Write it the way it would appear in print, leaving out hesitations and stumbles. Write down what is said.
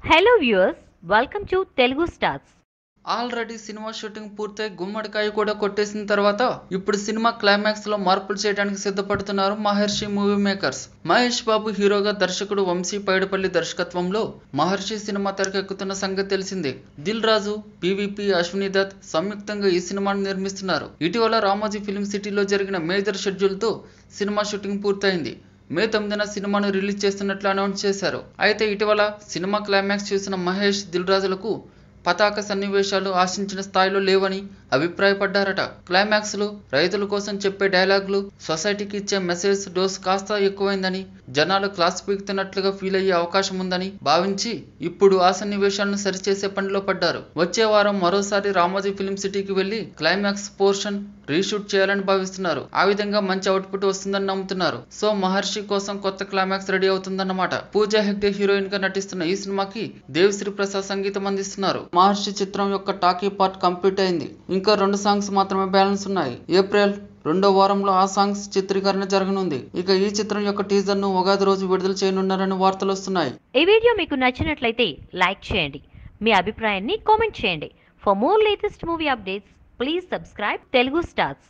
Hello viewers, welcome to Telugu Stars. Already cinema shooting పూర్తయి గుమ్మడికాయ కూడా కొట్టేసిన తర్వాత ఇప్పుడు సినిమా క్లైమాక్స్ లో మార్పులు చేయడానికి సిద్ధపడుతున్నారు మహర్షి మూవీ మేకర్స్. మహేష్ బాబు హీరోగా, దర్శకుడు వంశీ పైడిపల్లి దర్శకత్వంలో మహర్షి సినిమా తెరకెక్కుతున్న సంగతి తెలిసిందే. దిల్ రాజు, పీవీపీ, అశ్విని దత్ సంయుక్తంగా ఈ సినిమాను నిర్మిస్తున్నారు. ఇటీవల రామోజీ ఫిల్మ్ సిటీలో జరిగిన మేజర్ షెడ్యూల్ తో సినిమా షూటింగ్ పూర్తయింది. మే 9న సినిమాను రిలీజ్ చేస్తున్నట్లు అనౌన్స్ చేశారు. అయితే ఇటీవల సినిమా క్లైమాక్స్ చూసిన మహేష్, దిల్ రాజులకు పతాక సన్నివేశాలు ఆశించిన స్థాయిలో లేవని అభిప్రాయపడ్డారట. క్లైమాక్స్ లో రైతుల కోసం చెప్పే డైలాగులు, సొసైటీకి ఇచ్చే మెసేజ్ డోస్ కాస్త ఎక్కువైందని, జనాలు క్లాస్ పీకుతున్నట్లుగా ఫీల్ అయ్యే అవకాశం ఉందని భావించి ఇప్పుడు ఆ సన్నివేశాలను సరిచేసే పనిలో పడ్డారు. వచ్చే వారం మరోసారి రామోజీ ఫిల్మ్ సిటీకి వెళ్లి క్లైమాక్స్ పోర్షన్ రీషూట్ చేయాలని భావిస్తున్నారు. ఆ విధంగా మంచి అవుట్పుట్ వస్తుందని నమ్ముతున్నారు. సో మహర్షి కోసం కొత్త క్లైమాక్స్ రెడీ అవుతుందన్నమాట. పూజా హెగ్డే హీరోయిన్ గా నటిస్తున్న ఈ సినిమాకి దేవిశ్రీ ప్రసాద్ సంగీతం అందిస్తున్నారు. మహర్షి చిత్రం యొక్క టాకీ పార్ట్ కంప్లీట్ అయింది. ఇంకా 2 సాంగ్స్ మాత్రమే బ్యాలెన్స్ ఉన్నాయి. ఏప్రిల్ 2వ వారంలో ఆ సాంగ్స్ చిత్రీకరణ జరగనుంది. ఇక ఈ చిత్రం యొక్క టీజర్ ను ఉగాది రోజు విడుదల చేయనున్నారని వార్తలు వస్తున్నాయి. ఈ వీడియో మీకు నచ్చినట్లయితే లైక్ చేయండి. మీ అభిప్రాయాన్ని కామెంట్ చేయండి. For more latest movie updates please subscribe Telugu stars.